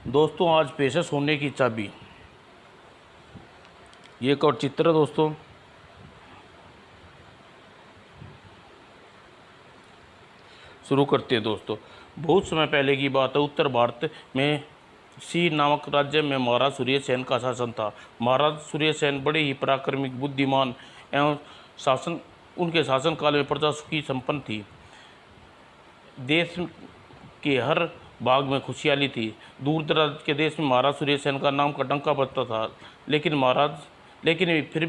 दोस्तों आज पेश है सोने की चाबी। ये एक और चित्र है दोस्तों। शुरू करते हैं दोस्तों। बहुत समय पहले की बात है। उत्तर भारत में सी नामक राज्य में महाराज सूर्यसेन का शासन था। महाराज सूर्यसेन बड़े ही पराक्रमी, बुद्धिमान एवं उनके शासनकाल में प्रजा सुखी संपन्न थी। देश के हर भाग में खुशहाली थी। दूर दराज के देश में महाराज सूर्यसेन का नाम का डंका बजता था। लेकिन फिर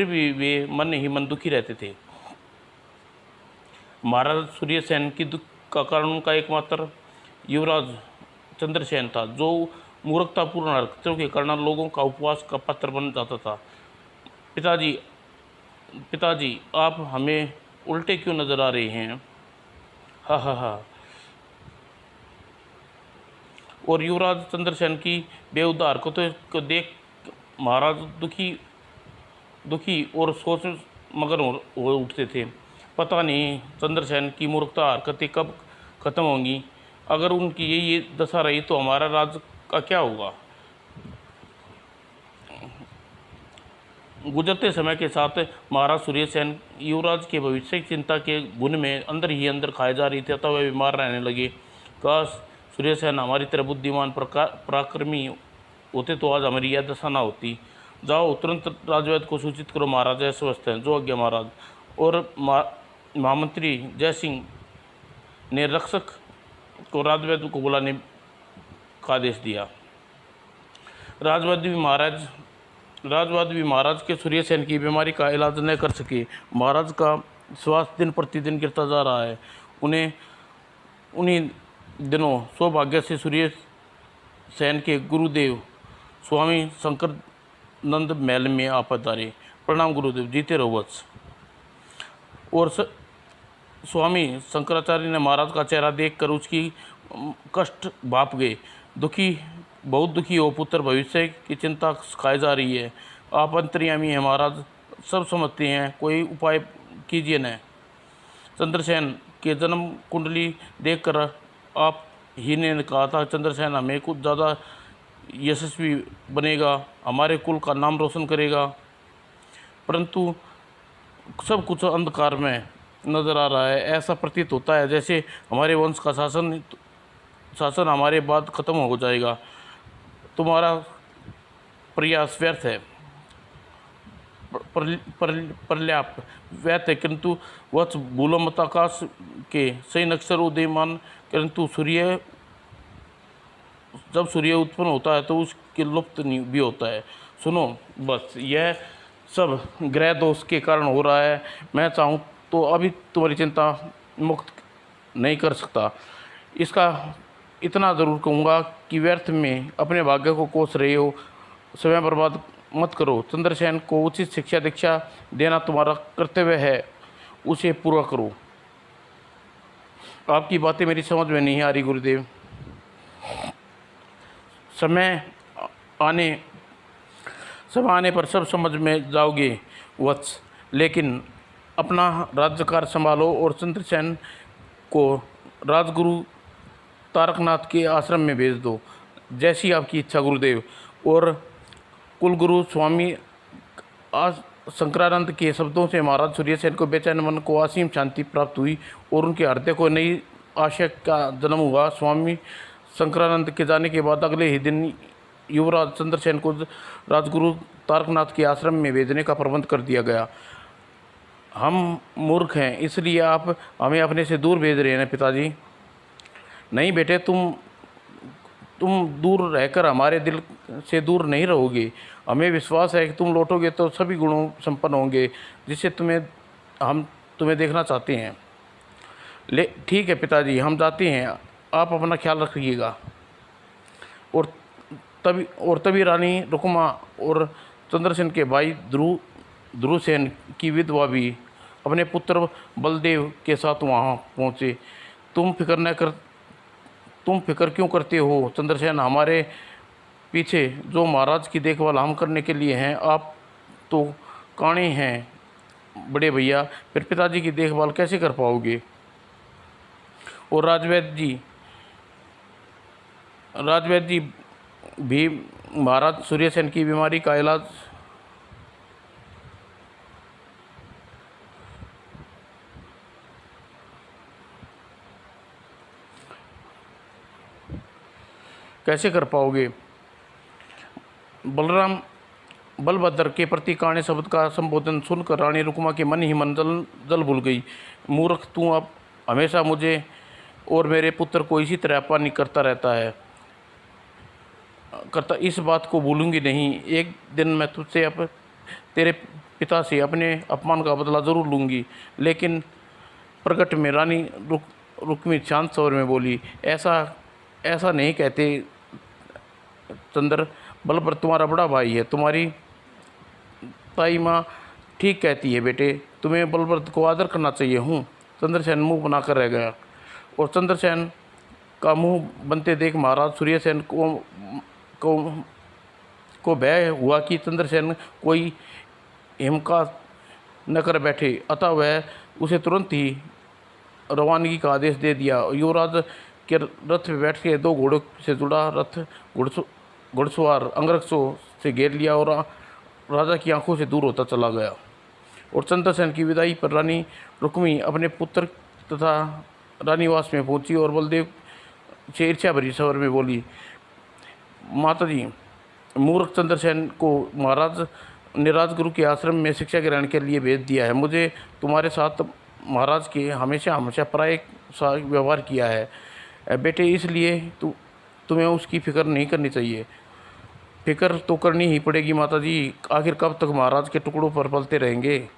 भी वे मन ही मन दुखी रहते थे। महाराज सूर्यसेन की दुख का कारण उनका एकमात्र युवराज चंद्रसेन था, जो मूर्खतापूर्ण हरकतों के कारण लोगों का उपवास का पात्र बन जाता था। पिताजी आप हमें उल्टे क्यों नजर आ रहे हैं? हा हा हा। और युवराज चंद्रसेन की बेउद्धार को देख महाराज दुखी और सोच मगन हो उठते थे। पता नहीं चंद्रसेन की मूर्खता हरकतें कब खत्म होंगी। अगर उनकी ये दशा रही तो हमारा राज का क्या होगा। गुजरते समय के साथ महाराज सूर्यसेन युवराज के भविष्य की चिंता के गुण में अंदर ही अंदर खाए जा रही थी, अतः वे बीमार रहने लगे। काश सूर्यसेन हमारी तरह बुद्धिमान पराक्रमी होते तो आज हमारी यह दशा ना होती। जाओ तुरंत राजवैद्य को सूचित करो, महाराज अस्वस्थ हैं। जो आज्ञा महाराज। और महामंत्री जय सिंह ने रक्षक को राजवैद्य को बुलाने का आदेश दिया। राजवैद्य भी महाराज के सूर्यसेन की बीमारी का इलाज न कर सके। महाराज का स्वास्थ्य दिन प्रतिदिन गिरता जा रहा है। उन्हीं दिनों सौभाग्य से सूर्यसेन के गुरुदेव स्वामी शंकरानंद महल में आ पधारे। प्रणाम गुरुदेव, जीते रहो वत्स। और स्वामी शंकराचार्य ने महाराज का चेहरा देखकर उसकी कष्ट भाप गए। बहुत दुखी हो पुत्र, भविष्य की चिंता खाई जा रही है। आप अंतर्यामी हैं महाराज, सब समझते हैं, कोई उपाय कीजिए न। चंद्रसेन के जन्म कुंडली देखकर आप ही ने कहा था चंद्रसेन हमें कुछ ज़्यादा यशस्वी बनेगा, हमारे कुल का नाम रोशन करेगा, परंतु सब कुछ अंधकार में नज़र आ रहा है। ऐसा प्रतीत होता है जैसे हमारे वंश का शासन हमारे बाद खत्म हो जाएगा। तुम्हारा प्रयास व्यर्थ है, पर्याप्त व्यर्थ है, किंतु वत्स भूलो मत आकाश के सही नक्षर उदयमान, किंतु जब सूर्य उत्पन्न होता है तो उसके लुप्त भी होता है। सुनो बस, यह सब ग्रह दोष के कारण हो रहा है। मैं चाहूँ तो अभी तुम्हारी चिंता मुक्त नहीं कर सकता। इसका इतना ज़रूर कहूँगा कि व्यर्थ में अपने भाग्य को कोस रहे हो। समय बर्बाद मत करो। चंद्रसेन को उचित शिक्षा दीक्षा देना तुम्हारा कर्तव्य है, उसे पूरा करो। आपकी बातें मेरी समझ में नहीं आ रही गुरुदेव। समय आने पर सब समझ में जाओगे वत्स, लेकिन अपना राज्यकार संभालो और चंद्रसेन को राजगुरु तारकनाथ के आश्रम में भेज दो, जैसी आपकी इच्छा गुरुदेव। और कुलगुरु स्वामी शंकरानंद के शब्दों से महाराज सूर्यसेन को बेचैन मन को असीम शांति प्राप्त हुई और उनके हृदय को नई आशा का जन्म हुआ। स्वामी शंकरानंद के जाने के बाद अगले ही दिन युवराज चंद्रसेन को राजगुरु तारकनाथ के आश्रम में भेजने का प्रबंध कर दिया गया। हम मूर्ख हैं, इसलिए आप हमें अपने से दूर भेज रहे हैं पिताजी। नहीं बेटे, तुम दूर रहकर हमारे दिल से दूर नहीं रहोगे। हमें विश्वास है कि तुम लौटोगे तो सभी गुणों संपन्न होंगे जिससे हम तुम्हें देखना चाहते हैं। ठीक है पिताजी, हम जाते हैं, आप अपना ख्याल रखिएगा। और तभी रानी रुक्मा और चंद्रसेन के भाई ध्रुवसेन की विधवा भी अपने पुत्र बलदेव के साथ वहाँ पहुँचे। तुम फिक्र क्यों करते हो चंद्रसेन? हमारे पीछे जो महाराज की देखभाल हम करने के लिए हैं, आप तो काणे हैं बड़े भैया, फिर पिताजी की देखभाल कैसे कर पाओगे? और राजवैद्य जी, राजवैद्य जी भी महाराज सूर्यसेन की बीमारी का इलाज कैसे कर पाओगे? बलराम बलभद्र के प्रति काणे शब्द का संबोधन सुनकर रानी रुक्मा के मन ही मन जल भूल गई। मूर्ख, तू अब हमेशा मुझे और मेरे पुत्र को इसी तरह अपमानित करता रहता है। इस बात को भूलूंगी नहीं। एक दिन मैं तुझसे तेरे पिता से अपने अपमान का बदला ज़रूर लूँगी। लेकिन प्रकट में रानी रुक्मी शांत स्वर में बोली, ऐसा ऐसा नहीं कहते चंद्र। बलभद्र तुम्हारा बड़ा भाई है। तुम्हारी ताई माँ ठीक कहती है बेटे, तुम्हें बलभद्र को आदर करना चाहिए। चंद्रसेन मुंह बनाकर रह गया और चंद्रसेन का मुंह बनते देख महाराज सूर्यसेन को भय हुआ कि चंद्रसेन कोई हिमका न कर बैठे, अतः वह उसे तुरंत ही रवानगी का आदेश दे दिया। युवराज के रथ में बैठ के 2 घोड़ों से जुड़ा रथ घुड़सवार अंगरक्षों से घेर लिया और राजा की आंखों से दूर होता चला गया। और चंद्रसेन की विदाई पर रानी रुक्मी अपने पुत्र तथा रानीवास में पहुंची और बलदेव से ईर्ष्या भरी स्वर में बोली, माता जी, मूर्ख चंद्रसेन को महाराज ने राजगुरु के आश्रम में शिक्षा ग्रहण के लिए भेज दिया है। मुझे तुम्हारे साथ महाराज के हमेशा पराय सा व्यवहार किया है बेटे, इसलिए तुम्हें उसकी फिक्र नहीं करनी चाहिए। फिक्र तो करनी ही पड़ेगी माता जी। आखिर कब तक महाराज के टुकड़ों पर पलते रहेंगे?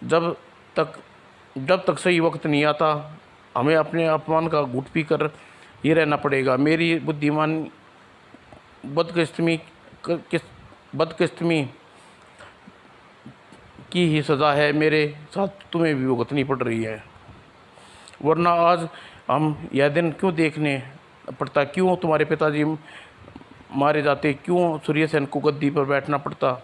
जब तक सही वक्त नहीं आता, हमें अपने अपमान का घूंट पी कर ही रहना पड़ेगा। मेरी बुद्धिमान बदकिस्मती की ही सज़ा है, मेरे साथ तुम्हें भी भुगतनी पड़ रही है। वरना आज हम यह दिन क्यों देखने पड़ता? क्यों तुम्हारे पिताजी मारे जाते? क्यों सूर्यसेन को गद्दी पर बैठना पड़ता?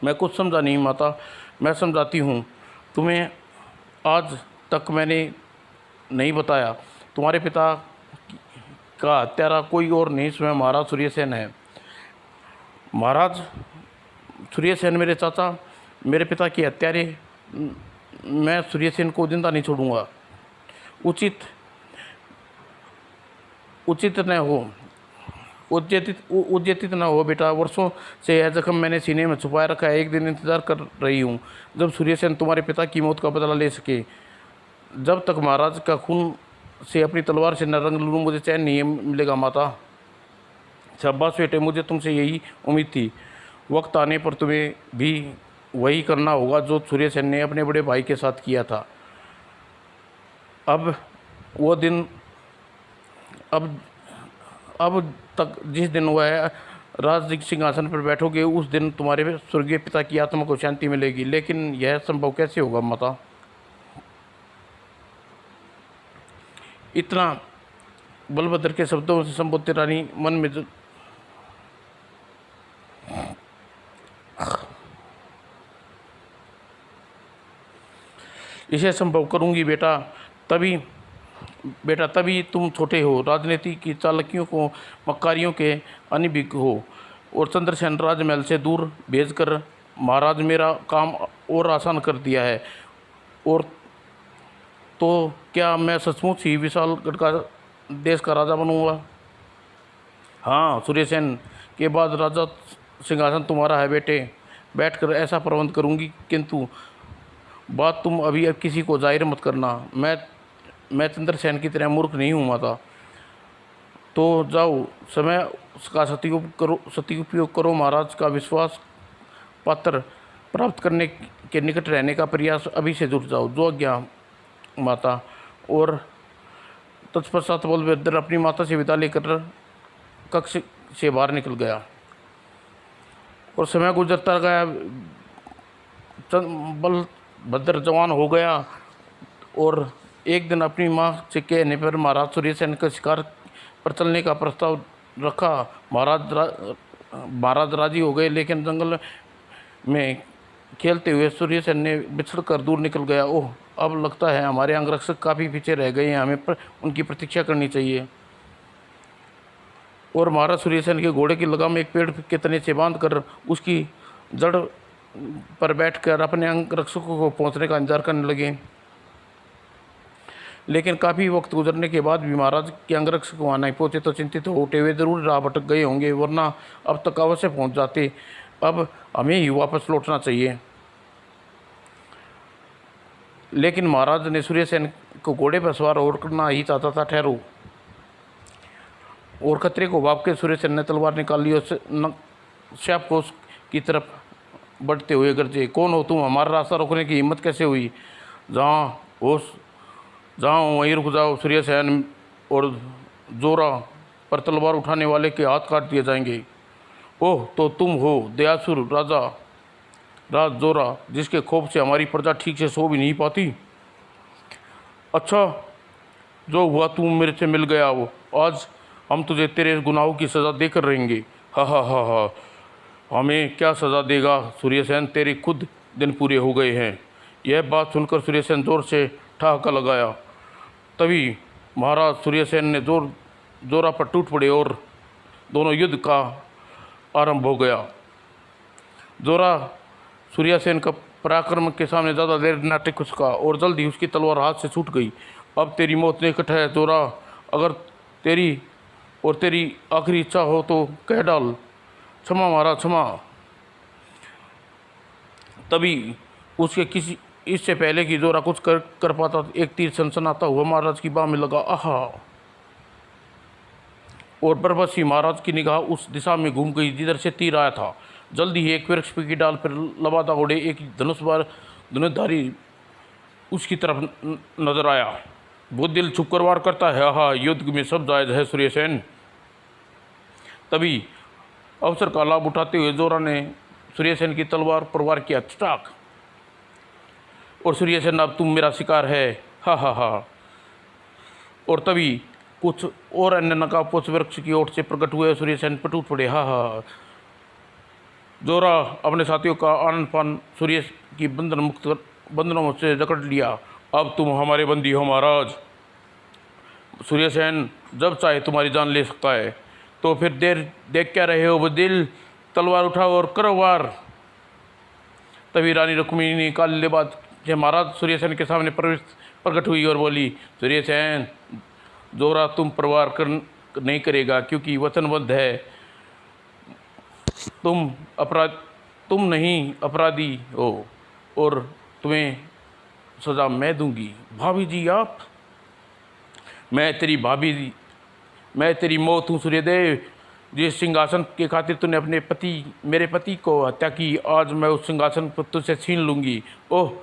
मैं कुछ समझा नहीं माता, मैं समझाती हूँ तुम्हें। आज तक मैंने नहीं बताया, तुम्हारे पिता का हत्यारा कोई और नहीं, स्वयं महाराज सूर्यसेन है। महाराज सूर्यसेन मेरे चाचा, मेरे पिता के हत्यारे। मैं सूर्यसेन को जिंदा नहीं छोड़ूंगा। उचित न हो, उद्यतित न हो बेटा। वर्षों से यह जख्म मैंने सीने में छुपाए रखा है। एक दिन इंतजार कर रही हूँ जब सूर्यसेन तुम्हारे पिता की मौत का बदला ले सके। जब तक महाराज का खून से अपनी तलवार से न रंग लूँ, मुझे चैन नहीं मिलेगा माता। शाबाश बेटे, मुझे तुमसे यही उम्मीद थी। वक्त आने पर तुम्हें भी वही करना होगा जो सूर्यसेन ने अपने बड़े भाई के साथ किया था। अब वो दिन अब तक जिस दिन वह राज सिंहासन पर बैठोगे, उस दिन तुम्हारे स्वर्गीय पिता की आत्मा को शांति मिलेगी। लेकिन यह संभव कैसे होगा माता? इतना बलभद्र के शब्दों से संबोधित रानी मन में इसे संभव करूंगी बेटा, तभी तुम छोटे हो, राजनीति की चालाकियों को मक्कारियों के अनभिज्ञ हो और चंद्रसेन राजमहल से दूर भेजकर महाराज मेरा काम और आसान कर दिया है। और तो क्या मैं सचमुच ही विशालगढ़ का देश का राजा बनूंगा? हाँ, सूर्यसेन के बाद राजा सिंहासन तुम्हारा है बेटे। बैठकर ऐसा प्रबंध करूंगी, किंतु बात तुम अभी किसी को जाहिर मत करना। मैं चंद्रसेन की तरह मूर्ख नहीं हूँ माता। तो जाओ, समय का सदुपयोग करो। महाराज का विश्वास पात्र प्राप्त करने के निकट रहने का प्रयास अभी से जुट जाओ। जो आज्ञा माता। और तत्पश्चात बलभद्र अपनी माता से विदा लेकर कक्ष से बाहर निकल गया और समय गुजरता गया। बलभद्र जवान हो गया और एक दिन अपनी माँ से कहने पर महाराज सूर्यसेन का शिकार पर चलने का प्रस्ताव रखा। महाराज राजी हो गए, लेकिन जंगल में खेलते हुए सूर्यसेन ने बिछड़ कर दूर निकल गया। ओह, अब लगता है हमारे अंगरक्षक काफ़ी पीछे रह गए हैं, हमें उनकी प्रतीक्षा करनी चाहिए। और महाराज सूर्यसेन के घोड़े की लगाम एक पेड़ के तने से बांधकर उसकी जड़ पर बैठकर अपने अंगरक्षकों को पहुंचने का इंतजार करने लगे। लेकिन काफ़ी वक्त गुजरने के बाद भी महाराज के अंगरक्षक वहाँ नहीं पहुँचे तो चिंतित हो उठे। वे जरूर राह भटक गए होंगे, वरना अब तक अवश्य पहुँच जाते। अब हमें ही वापस लौटना चाहिए। लेकिन महाराज ने सूर्यसेन को घोड़े पर सवार और करना ही चाहता था। ठहरो। और खतरे को भाप के सूर्यसेन ने तलवार निकाल ली और श्यापकोश की तरफ बढ़ते हुए गरजे, कौन हो तुम? हमारा रास्ता रोकने की हिम्मत कैसे हुई? जहाँ वहीं रुक जाओ। सूर्यसेन और जोरा पर तलवार उठाने वाले के हाथ काट दिए जाएंगे। ओह, तो तुम हो दयासुर राज जोरा, जिसके खौफ से हमारी प्रजा ठीक से सो भी नहीं पाती। अच्छा, जो हुआ तुम मेरे से मिल गया वो। आज हम तुझे तेरे गुनाहों की सज़ा देकर रहेंगे। हा हा हा हा। हमें क्या सज़ा देगा सूर्यसेन? तेरे खुद दिन पूरे हो गए हैं। यह बात सुनकर सूर्यसेन जोर से ठहाका लगाया। तभी महाराज सूर्यसेन ने जोरा पर टूट पड़े और दोनों युद्ध का आरंभ हो गया। जोरा सूर्यसेन का पराक्रम के सामने ज़्यादा देर न टिक सका और जल्द ही उसकी तलवार हाथ से छूट गई। अब तेरी मौत निकट है जोरा, अगर तेरी आखिरी इच्छा हो तो कह डाल, क्षमा महाराज क्षमा। तभी उसके किसी इससे पहले कि जोरा कुछ कर पाता, एक तीर सनसनाता हुआ महाराज की बाह में लगा। आहा! और बरबस ही महाराज की निगाह उस दिशा में घूम गई जिधर से तीर आया था। जल्दी ही एक वृक्ष की डाल पर लबादा घोड़े एक धनुषधारी उसकी तरफ नजर आया। वो दिल छुप कर वार करता है। आहा! युद्ध में सब जायज है सूर्यसेन। तभी अवसर का लाभ उठाते हुए जोरा ने सूर्यसेन की तलवार पर वार किया। चटाक! और सूर्यसेन, अब तुम मेरा शिकार है। हा हा हा। और तभी कुछ और अन्य नकाबपोश वृक्ष की ओर से प्रकट हुए। सूर्यसेन पर टूट पड़े। हा हा। जोरा अपने साथियों का आनंद पान सूर्य की बंधनों से जकड़ लिया। अब तुम हमारे बंदी हो महाराज। सूर्यसेन जब चाहे तुम्हारी जान ले सकता है, तो फिर देर देख क्या रहे हो बदिल? तलवार उठाओ और करो वार। तभी रानी रुक्मिणी काले लिबास से महाराज सूर्यसेन के सामने प्रकट हुई और बोली, सूर्यसेन, जोरा तुम परवार नहीं करेगा क्योंकि वचनबद्ध है। तुम नहीं अपराधी हो और तुम्हें सज़ा मैं दूंगी। भाभी जी आप? मैं तेरी मौत हूँ सूर्यदेव। जिस सिंहासन के खातिर तूने मेरे पति को हत्या की, आज मैं उस सिंहासन पर तुझसे छीन लूँगी। ओह,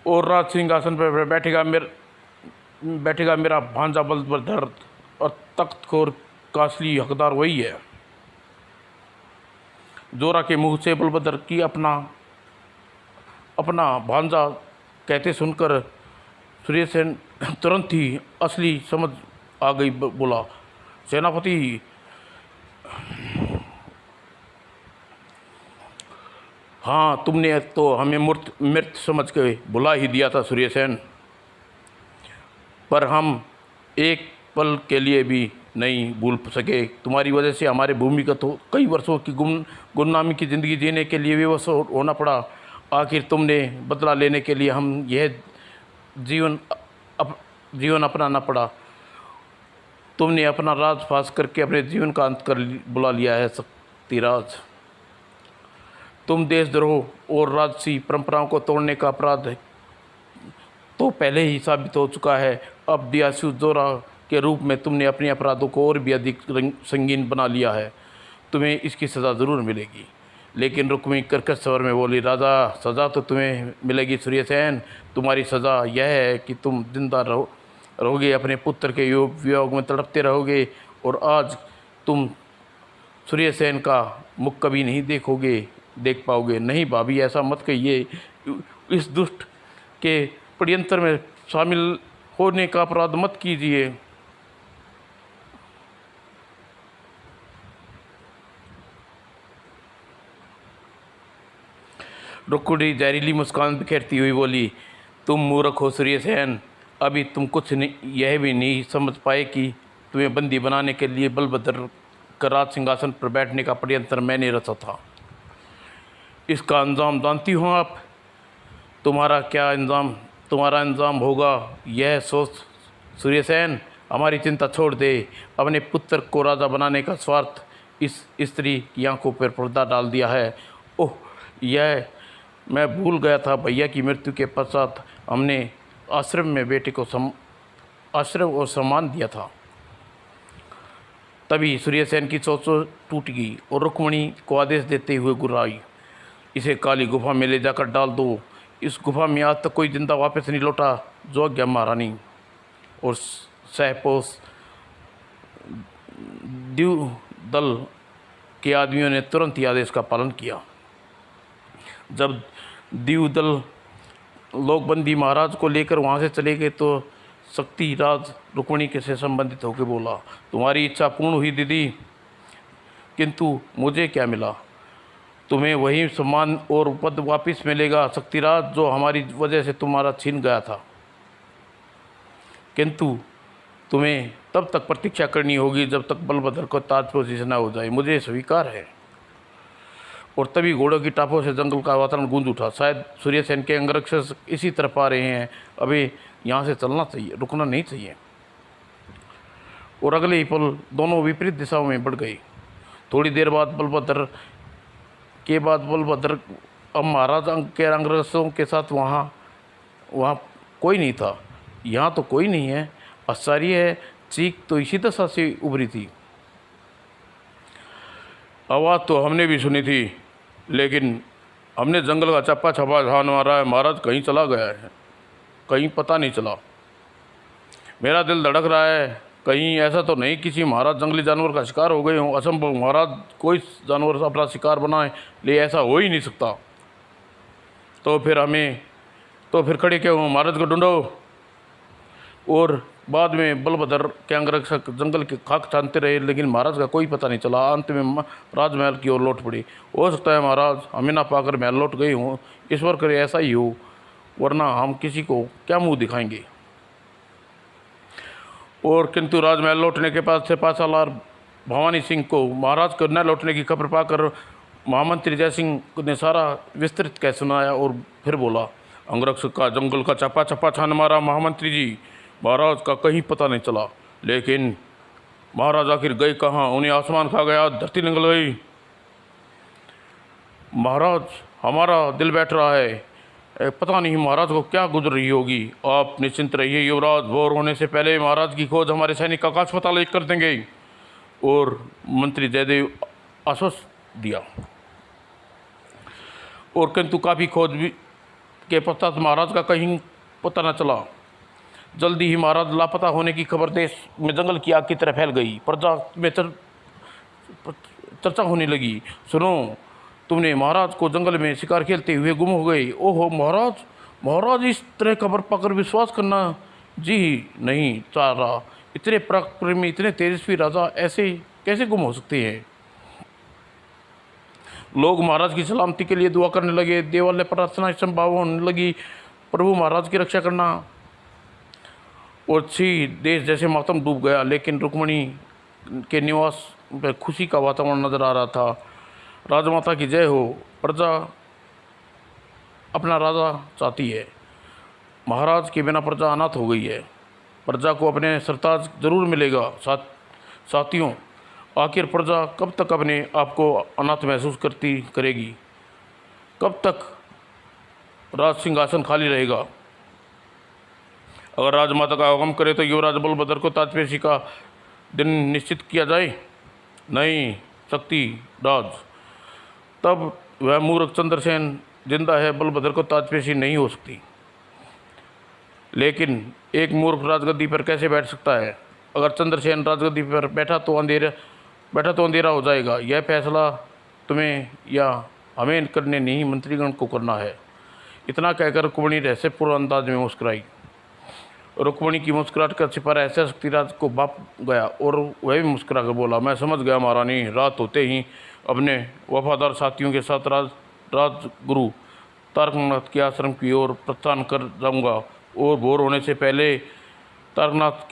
और राज सिंहासन पर बैठेगा मेरा भांजा बलभद्र और तख्त खोर का असली हकदार वही है। जोरा के मुंह से बलभद्र की अपना भांजा कहते सुनकर सूर्यसेन तुरंत ही असली समझ आ गई। बोला, सेनापति, हाँ, तुमने तो हमें मृत समझ के बुला ही दिया था सूर्यसेन, पर हम एक पल के लिए भी नहीं भूल सके। तुम्हारी वजह से हमारे भूमिगत कई वर्षों की गुमनामी की ज़िंदगी जीने के लिए विवश होना पड़ा। आखिर तुमने बदला लेने के लिए हम यह जीवन अपनाना पड़ा। तुमने अपना राज फास करके अपने जीवन का अंत बुला लिया है शक्तिराज। तुम देशद्रोह और राजसी परंपराओं को तोड़ने का अपराध तो पहले ही साबित हो चुका है। अब दयासु जोरा के रूप में तुमने अपने अपराधों को और भी अधिक संगीन बना लिया है। तुम्हें इसकी सज़ा ज़रूर मिलेगी। लेकिन रुक्मिणी कर्कश स्वर में बोली, राजा, सज़ा तो तुम्हें मिलेगी सूर्यसेन। तुम्हारी सज़ा यह है कि तुम जिंदा रहोगे, अपने पुत्र के वियोग में तड़पते रहोगे, और आज तुम सूर्यसेन का मुख कभी नहीं देख पाओगे। नहीं भाभी, ऐसा मत कहिए। इस दुष्ट के षड्यंत्र में शामिल होने का अपराध मत कीजिए। रुक्मिणी जहरीली मुस्कान बिखेरती हुई बोली, तुम मूर्ख हो सूर्यसेन। अभी तुम कुछ नहीं, यह भी नहीं समझ पाए कि तुम्हें बंदी बनाने के लिए बलभद्र का राज सिंहासन पर बैठने का षड्यंत्र मैंने रचा था। इसका अंजाम जानती हो आप? तुम्हारा अंजाम होगा यह सोच सूर्यसेन, हमारी चिंता छोड़ दे। अपने पुत्र को राजा बनाने का स्वार्थ इस स्त्री की आंखों पर पर्दा डाल दिया है। ओह, यह मैं भूल गया था। भैया की मृत्यु के पश्चात हमने आश्रम में बेटे को आश्रय और सम्मान दिया था। तभी सूर्यसेन की सोच टूट गई और रुक्मणी को आदेश देते हुए गुर्राई, इसे काली गुफा में ले जाकर डाल दो। इस गुफा में आज तक कोई जिंदा वापस नहीं लौटा। जो आज्ञा महारानी। और सहपोष द्यूदल के आदमियों ने तुरंत ही आदेश का पालन किया। जब द्यूदल लोग बंदी महाराज को लेकर वहाँ से चले गए तो शक्तिराज रुक्मणी के से संबंधित होकर बोला, तुम्हारी इच्छा पूर्ण हुई दीदी, किंतु मुझे क्या मिला? तुम्हें वही सम्मान और पद वापस मिलेगा शक्तिराज, जो हमारी वजह से तुम्हारा छीन गया था। किंतु तुम्हें तब तक प्रतीक्षा करनी होगी जब तक बलभद्र को ताजपोशी न हो जाए। मुझे स्वीकार है। और तभी घोड़ों की टापों से जंगल का वातावरण गूंज उठा। शायद सूर्यसेन के अंगरक्षक इसी तरफ आ रहे हैं। अभी यहाँ से चलना चाहिए, रुकना नहीं चाहिए। और अगले ही पल दोनों विपरीत दिशाओं में बढ़ गए। थोड़ी देर बाद बलभद्र अब महाराज के अंगरक्षकों के साथ वहाँ कोई नहीं था। यहाँ तो कोई नहीं है। आश्चर्य है, चीख तो इसी दशा से उभरी थी। आवाज़ तो हमने भी सुनी थी, लेकिन हमने जंगल का चप्पा छपा छान मारा है। महाराज कहीं चला गया है, कहीं पता नहीं चला। मेरा दिल धड़क रहा है, कहीं ऐसा तो नहीं किसी महाराज जंगली जानवर का शिकार हो गए हों। असंभव, महाराज कोई जानवर अपना शिकार बनाए ले, ऐसा हो ही नहीं सकता। तो फिर खड़े क्यों हो? महाराज को ढूंढो। और बाद में बलभद्र के अंगरक्षक जंगल के खाक छानते रहे, लेकिन महाराज का कोई पता नहीं चला। अंत में राजमहल की ओर लौट पड़ी। हो सकता है महाराज हमें ना पाकर महल लौट गए हों। ईश्वर करे ऐसा ही हो, वरना हम किसी को क्या मुंह दिखाएंगे। और किंतु राजमहल लौटने के बाद से पासालार भवानी सिंह को महाराज को न लौटने की खबर पाकर महामंत्री जयसिंह ने सारा विस्तृत कह सुनाया। और फिर बोला, अंगरक्षक का जंगल का चप्पा चप्पा छान मारा महामंत्री जी, महाराज का कहीं पता नहीं चला। लेकिन महाराज आखिर गए कहाँ? उन्हें आसमान खा गया, धरती निकल गई। महाराज हमारा दिल बैठ रहा है, पता नहीं महाराज को क्या गुजर रही होगी। आप निश्चिंत रहिए युवराज, भोर होने से पहले महाराज की खोज हमारे सैनिक आकाश पाताल कर देंगे। और मंत्री जयदेव आश्वस्त दिया। और किंतु काफ़ी खोज भी के पश्चात महाराज का कहीं पता न चला। जल्दी ही महाराज लापता होने की खबर देश में जंगल की आग की तरह फैल गई। प्रजा में चर्चा होने लगी, सुनो, तुमने महाराज को जंगल में शिकार खेलते हुए गुम हो गए। ओहो महाराज इस तरह खबर पाकर विश्वास करना जी नहीं चाह रहा। इतने पराक्रमी, इतने तेजस्वी राजा ऐसे कैसे गुम हो सकते हैं? लोग महाराज की सलामती के लिए दुआ करने लगे। देवालय प्रार्थना संभव होने लगी, प्रभु महाराज की रक्षा करना। और देश जैसे मातम डूब गया। लेकिन रुक्मणी के निवास पर खुशी का वातावरण नजर आ रहा था। राजमाता की जय हो। प्रजा अपना राजा चाहती है। महाराज के बिना प्रजा अनाथ हो गई है। प्रजा को अपने सरताज जरूर मिलेगा। साथियों, आखिर प्रजा कब तक अपने आप को अनाथ महसूस करेगी? कब तक राज सिंहासन खाली रहेगा? अगर राजमाता का हुक्म करे तो युवराज बलभद्र को ताजपेशी का दिन निश्चित किया जाए। नहीं शक्ति राज, तब वह मूर्ख चंद्रसेन जिंदा है, बलभद्र को ताजपेशी नहीं हो सकती। लेकिन एक मूर्ख राजगद्दी पर कैसे बैठ सकता है? अगर चंद्रसेन राजगद्दी पर बैठा तो अंधेरा हो जाएगा। यह फैसला तुम्हें या हमें करने नहीं, मंत्रीगण को करना है। इतना कहकर रुक्मणी रहस्यपूर्ण अंदाज में मुस्कुराई। रुक्मणी की मुस्कुराहट का सिपारा ऐसा शक्तिराज को भाप गया और वह भी मुस्कुरा कर बोला, मैं समझ गया महारानी। रात होते ही अपने वफादार साथियों के साथ राजगुरु तारकनाथ के आश्रम की ओर प्रस्थान कर जाऊंगा और भोर होने से पहले तारकनाथ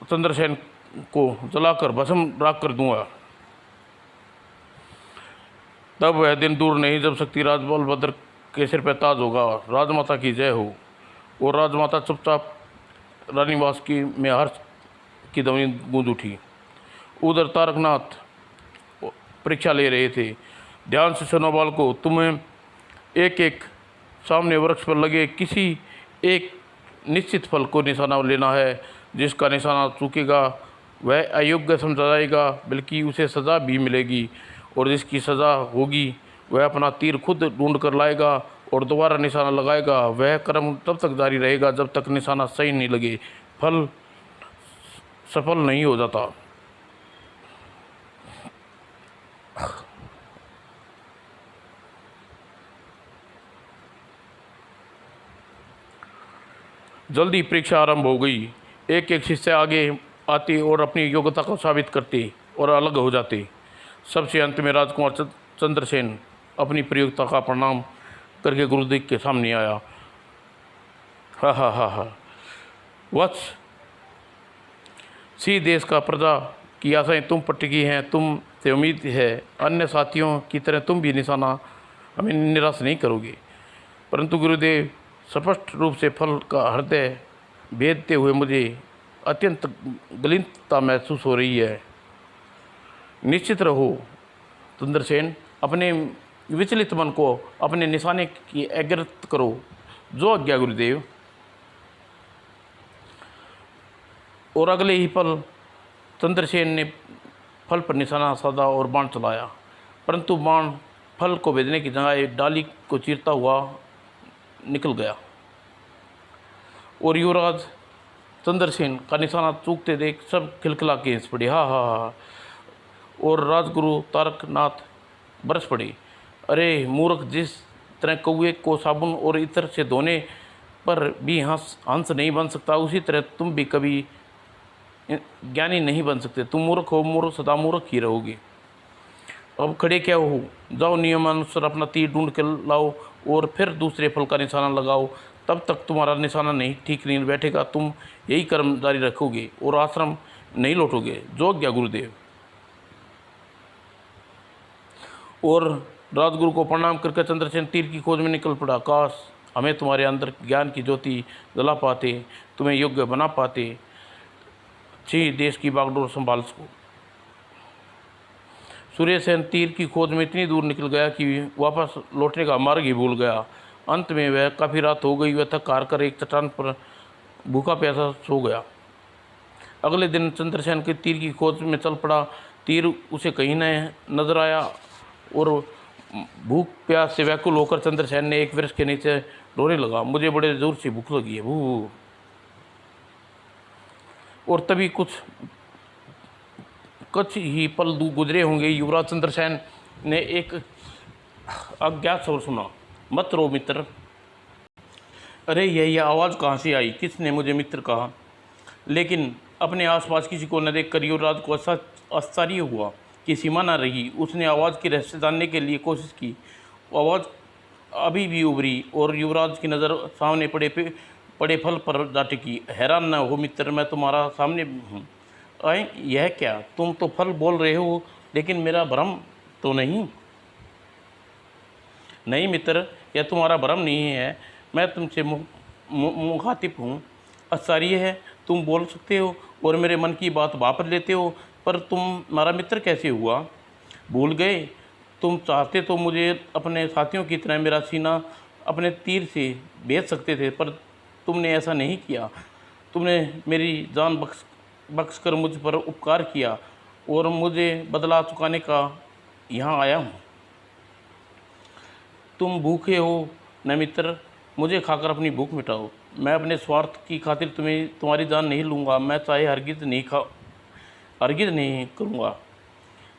चंद्रसेन को जलाकर भस्म राख कर दूंगा। तब वह दिन दूर नहीं जब शक्तिराज बलभद्र के सिर पर ताज होगा। राजमाता की जय हो। और राजमाता चुपचाप रानीवास की में हर्ष की ध्वनि गूंज उठी। उधर तारकनाथ परीक्षा ले रहे थे। ध्यान से सुनो बालको, तुम्हें एक एक सामने वृक्ष पर लगे किसी एक निश्चित फल को निशाना लेना है। जिसका निशाना चूकेगा वह अयोग्य समझा जाएगा, बल्कि उसे सज़ा भी मिलेगी। और जिसकी सज़ा होगी वह अपना तीर खुद ढूंढ कर लाएगा और दोबारा निशाना लगाएगा। वह कर्म तब तक जारी रहेगा जब तक निशाना सही नहीं लगे, फल सफल नहीं हो जाता। जल्दी परीक्षा आरंभ हो गई। एक एक शिष्य आगे आते और अपनी योग्यता को साबित करते और अलग हो जाते। सबसे अंत में राजकुमार चंद्रसेन अपनी प्रयोगता का प्रणाम करके गुरुदेव के सामने आया। हा हा हा हा वत्स, सी देश का प्रजा की आशाएं तुम पर टिकी हैं। तुम से उम्मीद है अन्य साथियों की तरह तुम भी निशाना हमें निराश नहीं करोगे। परंतु गुरुदेव, स्पष्ट रूप से फल का हृदय भेदते हुए मुझे अत्यंत गलिनता महसूस हो रही है। निश्चित रहो चंद्रसेन, अपने विचलित मन को अपने निशाने की एग्रत करो। जो आज्ञा गुरुदेव। और अगले ही पल चंद्रसेन ने फल पर निशाना साधा और बाण चलाया, परंतु बाण फल को भेदने की जगह डाली को चीरता हुआ निकल गया और युवराज चंद्रसेन का निशाना चूकते देख सब खिलखिला के हंस पड़े। हा हा हा। और राजगुरु तारकनाथ बरस पड़े। अरे मूर्ख, जिस तरह कौए को साबुन और इत्र से धोने पर भी हंस नहीं बन सकता, उसी तरह तुम भी कभी ज्ञानी नहीं बन सकते। तुम मूर्ख हो, मूर्ख सदा मूर्ख ही रहोगे। अब खड़े क्या हो, जाओ नियमानुसार अपना तीर ढूंढ के लाओ और फिर दूसरे फल का निशाना लगाओ। तब तक तुम्हारा निशाना नहीं ठीक नहीं बैठेगा। तुम यही कर्म जारी रखोगे और आश्रम नहीं लौटोगे। जो आज्ञा गुरुदेव। और राजगुरु को प्रणाम करके चंद्रसेन तीर की खोज में निकल पड़ा। काश हमें तुम्हारे अंदर ज्ञान की ज्योति जला पाते, तुम्हें योग्य बना पाते, छी देश की बागडोर संभाल सको। सूर्यसेन तीर की खोज में इतनी दूर निकल गया कि वापस लौटने का मार्ग ही भूल गया। अंत में वह काफ़ी रात हो गई। वह थक हार कर एक चट्टान पर भूखा प्यासा सो गया। अगले दिन चंद्रसेन के तीर की खोज में चल पड़ा। तीर उसे कहीं न नजर आया और भूख प्यास से व्याकुल होकर चंद्रसेन ने एक वृक्ष के नीचे रोने लगा। मुझे बड़े जोर से भूख लगी है, भू। और तभी कुछ ही पल गुजरे होंगे, युवराज चंद्रसेन ने एक अज्ञात स्वर सुना। मत रो मित्र। अरे यह आवाज़ कहाँ से आई? किसने मुझे मित्र कहा? लेकिन अपने आसपास किसी को न देखकर युवराज को आश्चर्य हुआ कि सीमा न रही। उसने आवाज़ की रहस्य जानने के लिए कोशिश की। आवाज़ अभी भी उभरी और युवराज की नज़र सामने पड़े फल पर जा टिकी। हैरान न हो मित्र, मैं तुम्हारा सामने हूँ। अरे यह क्या? तुम तो फल बोल रहे हो, लेकिन मेरा भ्रम तो नहीं? नहीं मित्र, यह तुम्हारा भ्रम नहीं है। मैं तुमसे मुखातिब हूँ। आश्चर्य है, तुम बोल सकते हो और मेरे मन की बात भाप लेते हो, पर तुम्हारा मित्र कैसे हुआ? भूल गए? तुम चाहते तो मुझे अपने साथियों की तरह मेरा सीना अपने तीर से भेद सकते थे, पर तुमने ऐसा नहीं किया। तुमने मेरी जान बख्श कर मुझ पर उपकार किया और मुझे बदला चुकाने का यहाँ आया हूँ। तुम भूखे हो न मित्र, मुझे खाकर अपनी भूख मिटाओ। मैं अपने स्वार्थ की खातिर तुम्हारी जान नहीं लूँगा। मैं चाहे हरगिज़ नहीं करूँगा।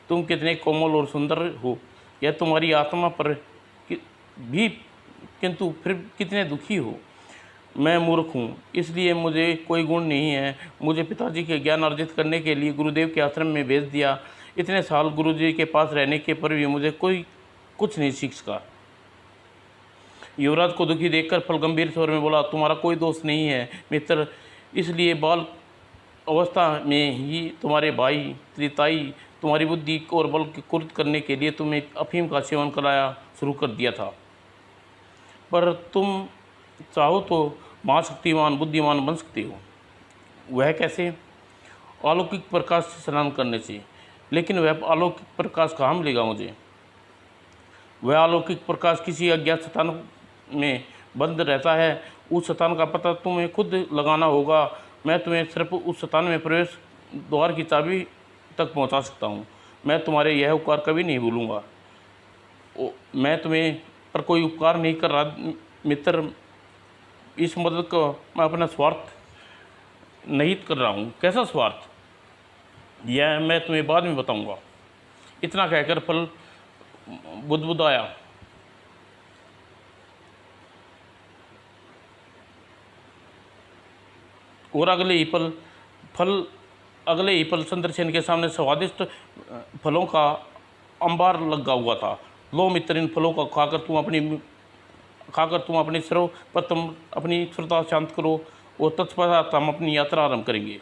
तुम कितने कोमल और सुंदर हो, यह तुम्हारी आत्मा पर भी, किंतु फिर कितने दुखी हो। मैं मूर्ख हूँ, इसलिए मुझे कोई गुण नहीं है। मुझे पिताजी के ज्ञान अर्जित करने के लिए गुरुदेव के आश्रम में भेज दिया। इतने साल गुरुजी के पास रहने के पर भी मुझे कोई कुछ नहीं सीख सका। युवराज को दुखी देखकर फल गंभीर स्वर में बोला, तुम्हारा कोई दोष नहीं है मित्र, इसलिए बाल अवस्था में ही तुम्हारे भाई त्रिताई तुम्हारी बुद्धि और बल को कुर्त करने के लिए तुम्हें अफीम का सेवन कराया शुरू कर दिया था। पर तुम चाहो तो महाशक्तिमान बुद्धिमान बन सकते हो। वह कैसे? अलौकिक प्रकाश से स्नान करने से। लेकिन वह अलौकिक प्रकाश कहाँ मिलेगा मुझे? वह अलौकिक प्रकाश किसी अज्ञात स्थान में बंद रहता है। उस स्थान का पता तुम्हें खुद लगाना होगा। मैं तुम्हें सिर्फ उस स्थान में प्रवेश द्वार की चाबी तक पहुंचा सकता हूं। मैं तुम्हारे यह उपकार कभी नहीं भूलूंगा। मैं तुम्हें पर कोई उपकार नहीं कर रहा मित्र। इस मदद को मैं अपना स्वार्थ निहित कर रहा हूँ। कैसा स्वार्थ? यह मैं तुम्हें बाद में बताऊंगा। इतना कहकर फल बुदबुदाया और अगले ही पल चंद्रसेन के सामने स्वादिष्ट फलों का अंबार लगा हुआ था। लो मित्र, इन फलों को खाकर तुम अपनी सर्वप्रथम अपनी श्रद्धा शांत करो और तत्पश्चात हम अपनी यात्रा आरंभ करेंगे।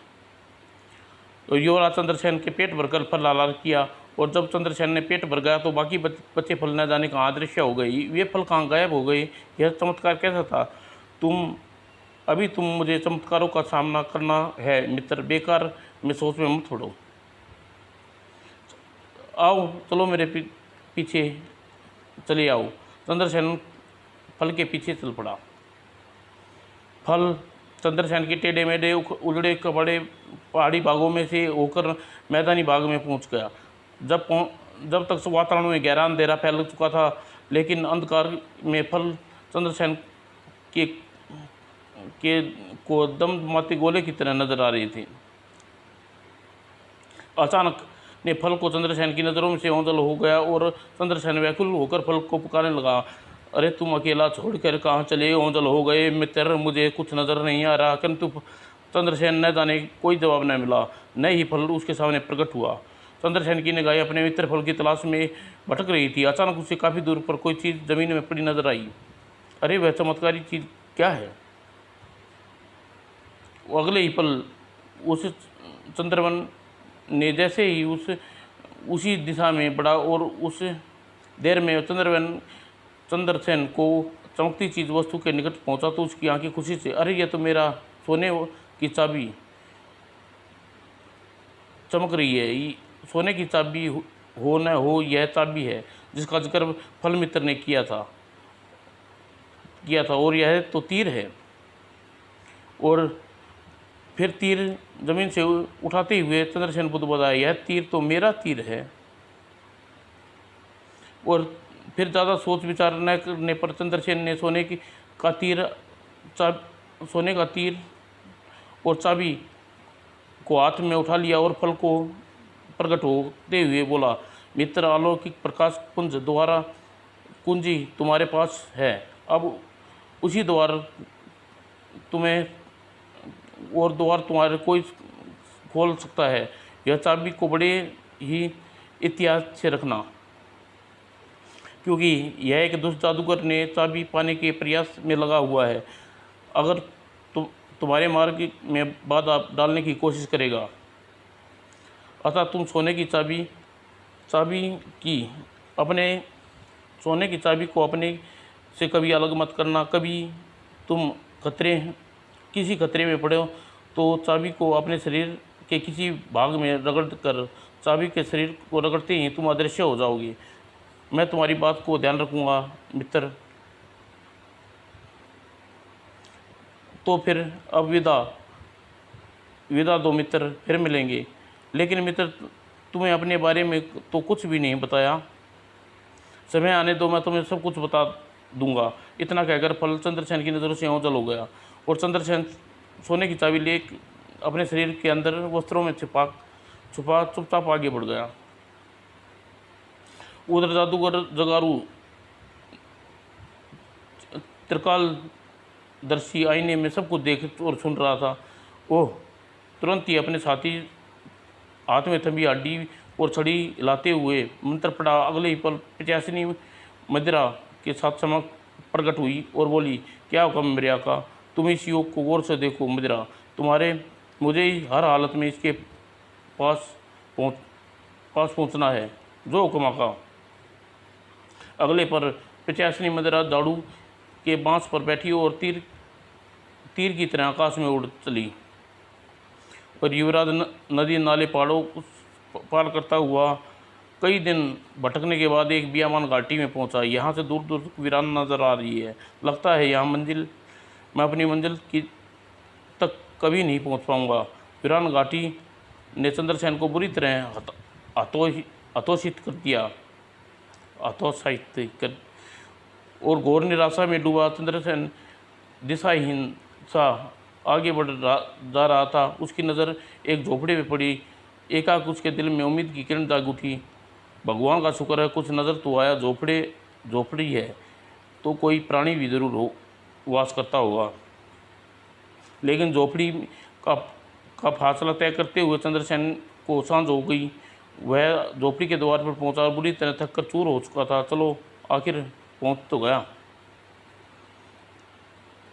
तो युवराज चंद्रसेन के पेट भरकर फल लालार किया, और जब चंद्रसेन ने पेट भर गया तो बाकी बचे फल न जाने कहाँ अदृश्य हो गई। वे फल कहाँ गायब हो गए? यह चमत्कार कैसा था? तुम मुझे चमत्कारों का सामना करना है मित्र। बेकार में सोच में मत छोड़ो। आओ, चलो मेरे पीछे चले आओ। चंद्रसेन फल के पीछे चल पड़ा। फल चंद्रसेन के टेढ़े मेढ़े उजड़े कपड़े पहाड़ी भागों में से होकर मैदानी भाग में पहुंच गया। जब तक वातावरण में गहरा अंधेरा फैल चुका था, लेकिन अंधकार में फल चंद्रसेन के को दमदमाते गोले की तरह नजर आ रही थी। अचानक ने फल को चंद्रसेन की नज़रों में से ओझल हो गया और चंद्रसेन व्याकुल होकर फल को पुकारने लगा। अरे तुम अकेला छोड़कर कहाँ चले? ओझल हो गए मित्र, मुझे कुछ नज़र नहीं आ रहा। किंतु चंद्रसेन न जाने कोई जवाब न मिला, न ही फल उसके सामने प्रकट हुआ। चंद्रसेन की निगाहें अपने मित्र फल की तलाश में भटक रही थी। अचानक उसे काफ़ी दूर पर कोई चीज़ जमीन में पड़ी नजर आई। अरे वह चमत्कारी चीज़ क्या है? वो अगले ही पल उस चंद्रवन ने जैसे ही उसी दिशा में बढ़ा और उस देर में चंद्रसेन को चमकती चीज़ वस्तु के निकट पहुंचा तो उसकी आंखें खुशी से, अरे यह तो मेरा सोने की चाबी चमक रही है। सोने की चाबी हो न हो, यह चाबी है जिसका जिक्र फल मित्र ने किया था और यह तो तीर है। और फिर तीर जमीन से उठाते हुए चंद्रसेन बुदबुदाया, यह तीर तो मेरा तीर है। और फिर ज़्यादा सोच विचार न करने पर चंद्रसेन ने सोने का तीर और चाबी को हाथ में उठा लिया और फल को प्रकट होते हुए बोला, मित्र, अलौकिक प्रकाश कुंज द्वारा कुंजी तुम्हारे पास है। अब उसी द्वार तुम्हारे कोई खोल सकता है। यह चाबी को बड़े ही एहतियात से रखना, क्योंकि यह एक दुष्ट जादूगर ने चाबी पाने के प्रयास में लगा हुआ है। अगर तुम्हारे मार्ग में बाधा डालने की कोशिश करेगा, अतः तुम सोने की चाबी को अपने से कभी अलग मत करना। कभी तुम किसी खतरे में पड़े हो तो चाबी को अपने शरीर के किसी भाग में रगड़ कर चाबी के शरीर को रगड़ते ही तुम अदृश्य हो जाओगे। मैं तुम्हारी बात को ध्यान रखूंगा मित्र। तो फिर अब विदा दो मित्र, फिर मिलेंगे। लेकिन मित्र, तुम्हें अपने बारे में तो कुछ भी नहीं बताया। समय आने दो, मैं तुम्हें सब कुछ बता दूंगा। इतना कहकर फल चंद्रसेन की नज़रों से ओझल हो गया और चंद्रसेन सोने की चाबी ले अपने शरीर के अंदर वस्त्रों में छुपा चुपचाप आगे बढ़ गया। उधर जादूगर जगारू त्रिकालदर्शी आईने में सब कुछ देख और सुन रहा था। ओह! तुरंत ही अपने साथी हाथ में थमी हड्डी और छड़ी हिलाते हुए मंत्र पड़ा। अगले ही पल पिचासिनी मदिरा के साथ चमक प्रकट हुई और बोली, क्या हुक्म मेरे आका? तुम इस युवक को गौर से देखो। मदिरा, तुम्हारे मुझे ही हर हालत में इसके पास पहुँच पास पहुँचना है। जो हुक्म आका। अगले पर पिचासनी मदिरा दाड़ू के बांस पर बैठी और तीर तीर की तरह आकाश में उड़ चली। और युवराज नदी नाले पहाड़ों को पार करता हुआ कई दिन भटकने के बाद एक बियामान घाटी में पहुंचा। यहाँ से दूर दूर तक वीरान नजर आ रही है। लगता है यहाँ मैं अपनी मंजिल की तक कभी नहीं पहुंच पाऊंगा। वीरान घाटी ने चंद्रसेन को बुरी तरह हतोषित कर दिया। हतोत्साहित कर और घोर निराशा में डूबा चंद्रसेन दिशाहीन सा आगे जा रहा था। उसकी नज़र एक झोपड़े में पड़ी। एकाएक उसके दिल में उम्मीद की किरण जाग उठी। भगवान का शुक्र है कुछ नज़र तो आया। झोपड़ी है तो कोई प्राणी भी जरूर हो वास करता होगा। लेकिन झोपड़ी का फासला तय करते हुए चंद्रसेन को सांझ हो गई। वह झोपड़ी के द्वार पर पहुंचा और बुरी तरह थक कर चूर हो चुका था। चलो आखिर पहुंच तो गया।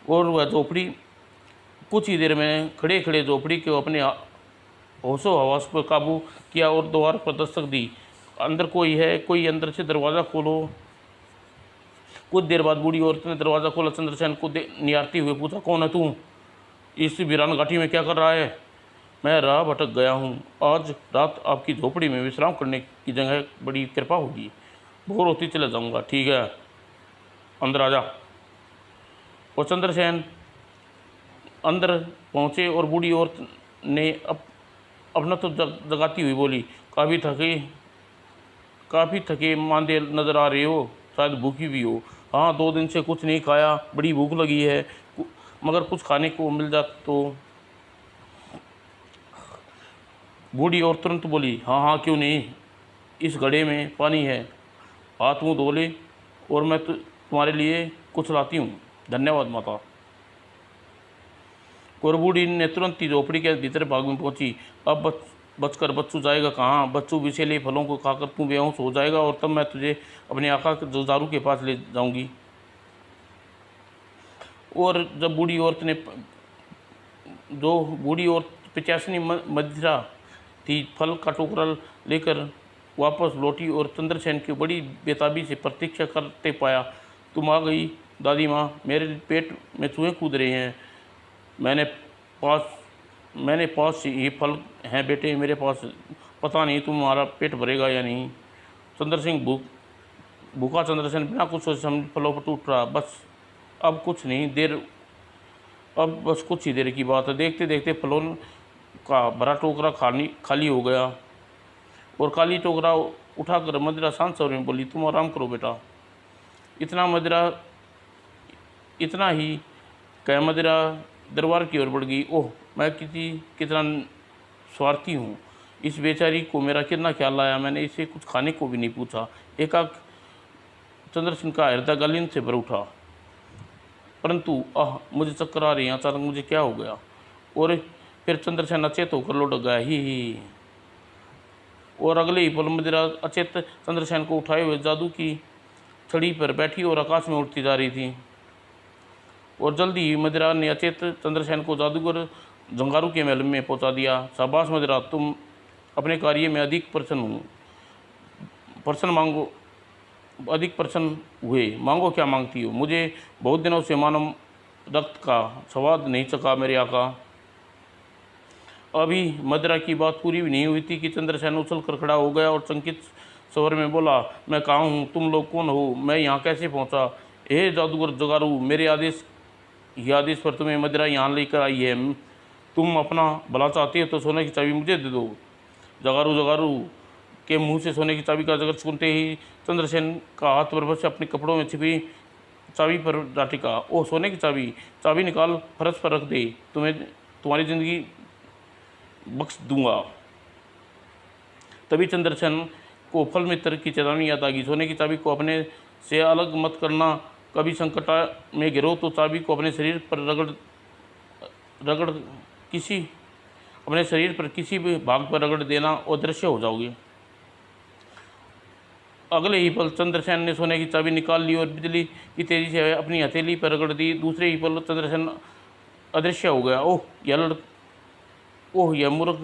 और वह झोपड़ी कुछ ही देर में खड़े खड़े झोपड़ी को अपने होशो हवास पर काबू किया और द्वार पर दस्तक दी। अंदर कोई है, कोई अंदर से दरवाज़ा खोलो। कुछ देर बाद बूढ़ी औरत ने दरवाज़ा खोला। चंद्रसेन को निहारते हुए पूछा, कौन है तू? इस वीरान घाटी में क्या कर रहा है? मैं राह भटक गया हूँ। आज रात आपकी झोपड़ी में विश्राम करने की जगह बड़ी कृपा होगी। भोर होती चला जाऊँगा। ठीक है, अंदर आ जा। और चंद्रसेन अंदर पहुँचे और बूढ़ी औरत ने अपना तो जगाती हुई बोली, काफ़ी थके मांदे नज़र आ रहे हो, शायद भूखी भी हो। हाँ, 2 दिन से कुछ नहीं खाया, बड़ी भूख लगी है, मगर कुछ खाने को मिल जाता तो। बूढ़ी औरत तुरंत बोली, हाँ हाँ क्यों नहीं, इस घड़े में पानी है, हाथ मुँह धो ले और मैं तुम्हारे लिए कुछ लाती हूँ। धन्यवाद माता। और बूढ़ी ने तुरंत ही झोपड़ी के भीतर भाग में पहुंची। अब बचकर बच्चू जाएगा कहाँ? बच्चू विषैले फलों को खाकर तू बेहोश हो जाएगा और तब मैं तुझे अपने आका के जुझारू के पास ले जाऊंगी। और जब बूढ़ी औरत पिचासनी मदिरा थी, फल का टोकरा लेकर वापस लौटी और चंद्रसेन की बड़ी बेताबी से प्रतीक्षा करते पाया। तुम आ गई दादी माँ, मेरे पेट में चूहे कूद रहे हैं। मैंने पास ये फल हैं बेटे मेरे पास, पता नहीं तुम्हारा पेट भरेगा या नहीं। भूखा चंद्रसेन बिना कुछ सोचे समझे फलों पर टूट रहा। अब बस कुछ ही देर की बात है। देखते देखते फलों का भरा टोकरा खाली हो गया और खाली टोकरा उठाकर मदिरा शांत स्वर में बोली, तुम आराम करो बेटा। इतना ही कह मदिरा दरबार की ओर बढ़ गई। ओह, मैं कितना स्वार्थी हूँ। इस बेचारी को मेरा कितना ख्याल आया, मैंने इसे कुछ खाने को भी नहीं पूछा। एकाएक चंद्रसेन का हृदय गलिन से भर उठा। परंतु मुझे चक्कर आ रही है, अचानक मुझे क्या हो गया? और फिर चंद्रसेन अचेत होकर लौट गया। ही और अगले ही पल मदिरा अचेत चंद्रसेन को उठाए हुए जादू की छड़ी पर बैठी और आकाश में उड़ती जा रही थी। और जल्दी ही मदिरा ने अचेत चंद्रसेन को जादूगर जंगारू के महल में पहुंचा दिया। शाबाश मदिरा, तुम अपने कार्य में अधिक प्रसन्न हुए। मांगो क्या मांगती हो? मुझे बहुत दिनों से मानव रक्त का स्वाद नहीं चखा मेरे आका। अभी मदिरा की बात पूरी भी नहीं हुई थी कि चंद्रसेन उछल कर खड़ा हो गया और चंकित स्वर में बोला, मैं कहाँ हूँ? तुम लोग कौन हो? मैं यहाँ कैसे पहुँचा? हे जादूगर जगारू, मेरे आदेश पर तुम्हें मदिरा यहाँ लेकर आई है। तुम अपना भला चाहती हो तो सोने की चाबी मुझे दे दो। जगारू के मुंह से सोने की चाबी का जिक्र सुनते ही चंद्रसेन का हाथ बरबस से अपने कपड़ों में छिपी चाबी पर जा टिका। ओह, सोने की चाबी निकाल फर्श पर रख दे, तुम्हारी जिंदगी बख्श दूंगा। तभी चंद्रसेन को फल मित्र की चेतावनी याद आ गई। सोने की चाबी को अपने से अलग मत करना। कभी संकट में गिरो तो चाबी को अपने शरीर पर किसी भी भाग पर रगड़ देना और दृश्य हो जाओगे। अगले ही पल चंद्रसेन ने सोने की चाबी निकाल ली और बिजली की तेजी से अपनी हथेली पर रगड़ दी। दूसरे ही पल चंद्रसेन अदृश्य हो गया। ओह, ओह, यह मूर्ख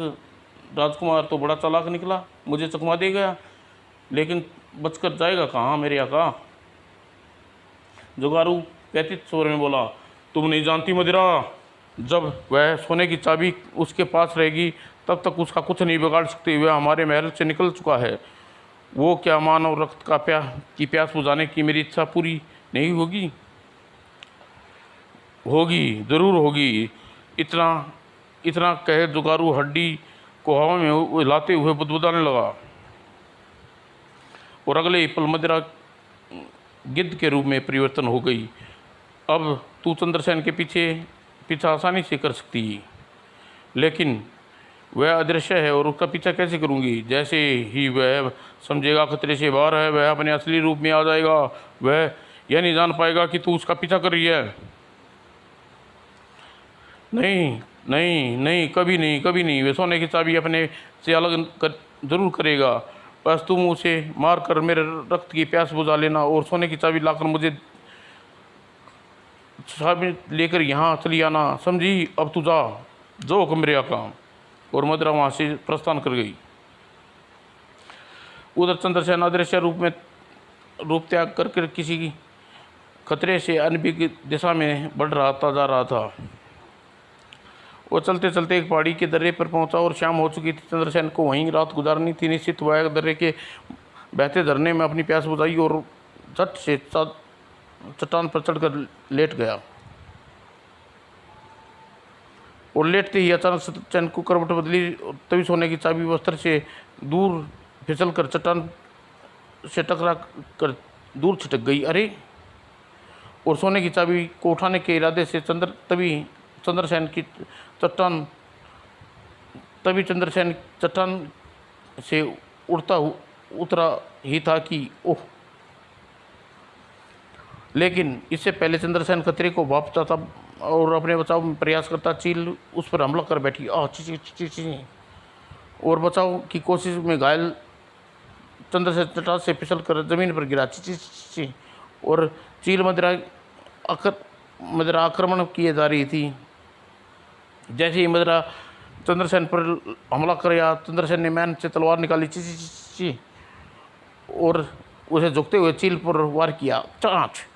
राजकुमार तो बड़ा चालाक निकला, मुझे चकमा दे गया, लेकिन बचकर जाएगा कहाँ मेरे आका। जुगारू व्यथित स्वर में बोला, तुम नहीं जानती मदिरा, जब वह सोने की चाबी उसके पास रहेगी तब तक उसका कुछ नहीं बिगाड़ सकती। वह हमारे महल से निकल चुका है। वो क्या मानव रक्त का प्यास बुझाने की मेरी इच्छा पूरी नहीं होगी? होगी, जरूर होगी। इतना इतना कहे जुगारू हड्डी को हवा में हिलाते हुए बुदबुदाने लगा और अगले ही पल मदिरा गिद्ध के रूप में परिवर्तन हो गई। अब तू चंद्रसेन के पीछा आसानी से कर सकती, लेकिन वह अदृश्य है और उसका पीछा कैसे करूंगी? जैसे ही वह समझेगा खतरे से बाहर है, वह अपने असली रूप में आ जाएगा। वह यह नहीं जान पाएगा कि तू उसका पीछा कर रही है। नहीं नहीं नहीं, कभी नहीं, कभी नहीं। वह सोने की चाबी अपने से अलग जरूर करेगा। बस तुम उसे मार कर मेरे रक्त की प्यास बुझा लेना और सोने की चाबी लाकर मुझे चाबी लेकर यहाँ चली आना, समझी? अब तू जा, जो हुक्म मेरे आका। और मदिरा वहाँ से प्रस्थान कर गई। उधर चंद्रसेन अदृश्य रूप त्याग कर किसी खतरे से अनभिज्ञ दिशा में बढ़ रहा जा रहा था। वो चलते चलते एक पहाड़ी के दर्रे पर पहुंचा और शाम हो चुकी थी। चंद्रसेन को वहीं रात गुजारनी थी। निश्चित हुआ दर्रे के बहते झरने में अपनी प्यास बुझाई और झट से चट्टान पर चढ़कर लेट गया। और लेटते ही अचानक चंद्रसेन को करवट बदली। तभी सोने की चाबी वस्त्र से दूर फिसल कर चट्टान से टकरा कर दूर छिटक गई। अरे! और सोने की चाबी को उठाने के इरादे से तभी चंद्रसेन चट्टान से उतरा ही था कि ओह! लेकिन इससे पहले चंद्रसेन खतरे को भांपता था और अपने बचाव में प्रयास करता। चील उस पर हमला कर बैठी। ची ची ची। और बचाव की कोशिश में घायल चंद्रसेन चट्टान से फिसल कर जमीन पर गिरा। ची ची ची। और चील मदिरा आक्रमण किए जा रही थी। जैसे ही मदिरा चंद्रसेन पर हमला किया, चंद्रसेन ने मैन से तलवार निकाली। ची ची ची। और उसे झुकते हुए चील पर वार किया। चाँच।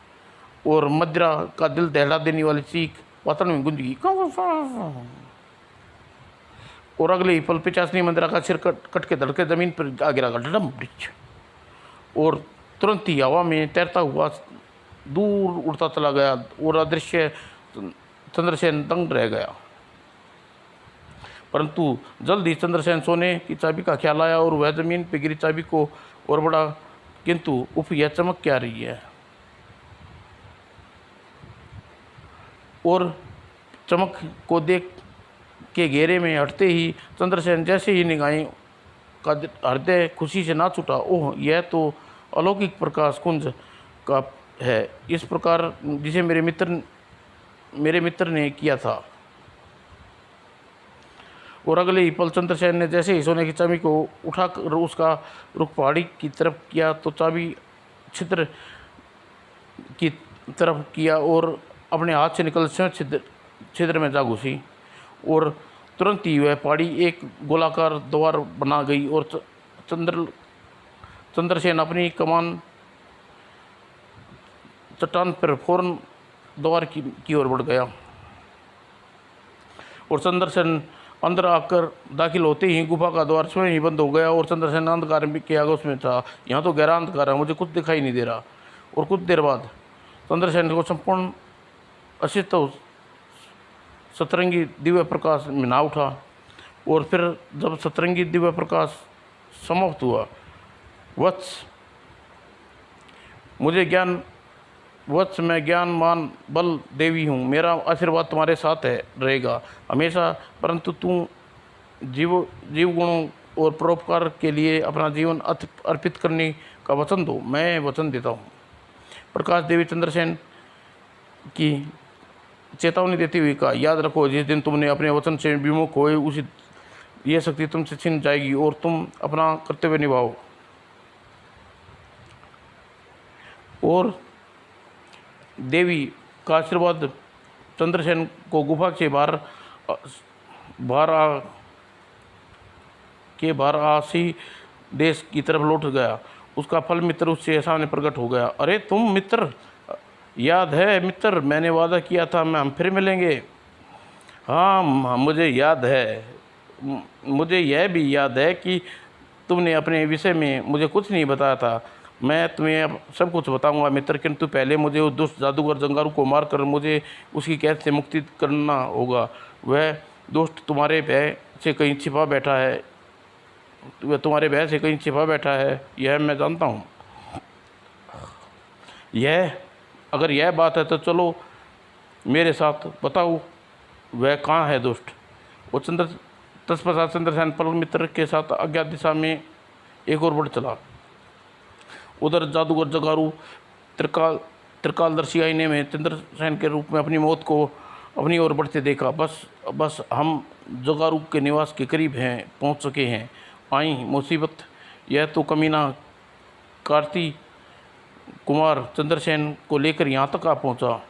और मदिरा का दिल दहला देने वाली चीख वातावरण में गूंज गई। और अगले ही पल पिचासनी मदिरा का सिर कट के धड़के जमीन पर आ गिरा। डडम वृक्ष। और तुरंत ही हवा में तैरता हुआ दूर उड़ता चला गया और अदृश्य चंद्रसेन दंग रह गया। परंतु जल्द ही चंद्रसेन सोने की चाबी का ख्याल आया और वह जमीन पर गिरी चाबी को और बढ़ा। किंतु उफ, यह चमक क्या रही है? और चमक को देख के घेरे में हटते ही चंद्रसेन जैसे ही निगाहें का हृदय खुशी से नाच उठा। ओह, यह तो अलौकिक प्रकाश कुंज का है, इस प्रकार जिसे मेरे मित्र ने किया था। और अगले ही पल चंद्रसेन ने जैसे ही सोने की चाबी को उठाकर उसका रुख पहाड़ी की तरफ किया तो चाबी छिद्र की तरफ किया और अपने हाथ से निकल स्वयं छिद्र में जा घुसी। और तुरंत ही वह पहाड़ी एक गोलाकार द्वार बना गई और चंद्रसेन अपनी कमान चट्टान पर फौरन द्वार की ओर बढ़ गया। और चंद्रसेन अंदर आकर दाखिल होते ही गुफा का द्वार स्वयं ही बंद हो गया और चंद्रसेन अंधकार के आगे उसमें था। यहाँ तो गहरा अंधकार है, मुझे कुछ दिखाई नहीं दे रहा। और कुछ देर बाद चंद्रसेन को संपूर्ण असित सतरंगी दिव्य प्रकाश में ना उठा। और फिर जब सतरंगी दिव्य प्रकाश समाप्त हुआ, वत्स मैं ज्ञान मान बल देवी हूँ, मेरा आशीर्वाद तुम्हारे साथ रहेगा हमेशा। परंतु तुम जीव गुणों और परोपकार के लिए अपना जीवन अर्पित करने का वचन दो। मैं वचन देता हूँ। प्रकाश देवी चंद्रसेन की चेतावनी देती हुई कहा, याद रखो, जिस दिन तुमने अपने वचन से विमुख होए उसी ये शक्ति तुमसे छिन जाएगी और तुम अपना कर्तव्य निभाओ। और देवी का आशीर्वाद चंद्रसेन को गुफा से बाहर के वाराणसी देश की तरफ लौट गया। उसका फल मित्र उससे सामने प्रकट हो गया। अरे तुम मित्र, याद है मित्र, मैंने वादा किया था हम फिर मिलेंगे। हाँ मुझे याद है। मुझे यह भी याद है कि तुमने अपने विषय में मुझे कुछ नहीं बताया था। मैं तुम्हें अब सब कुछ बताऊंगा मित्र, किंतु पहले मुझे उस दुष्ट जादूगर जंगारू को मारकर मुझे उसकी कैद से मुक्ति करना होगा। वह दुष्ट तुम्हारे भय से कहीं छिपा बैठा है, वह तुम्हारे भय से कहीं छिपा बैठा है, यह मैं जानता हूँ। अगर यह बात है तो चलो मेरे साथ, बताओ वह कहाँ है दुष्ट। वो तत्पश्चात चंद्रसेन पल मित्र के साथ अज्ञात दिशा में एक और बढ़ चला। उधर जादूगर जगारू त्रिकालदर्शी आईने में चंद्रसेन के रूप में अपनी मौत को अपनी ओर बढ़ते देखा। बस हम जगारू के निवास के करीब हैं, पहुंच चुके हैं। आई मुसीबत, यह तो कमीना कार्ती कुमार चंद्रसेन को लेकर यहाँ तक आ पहुँचा।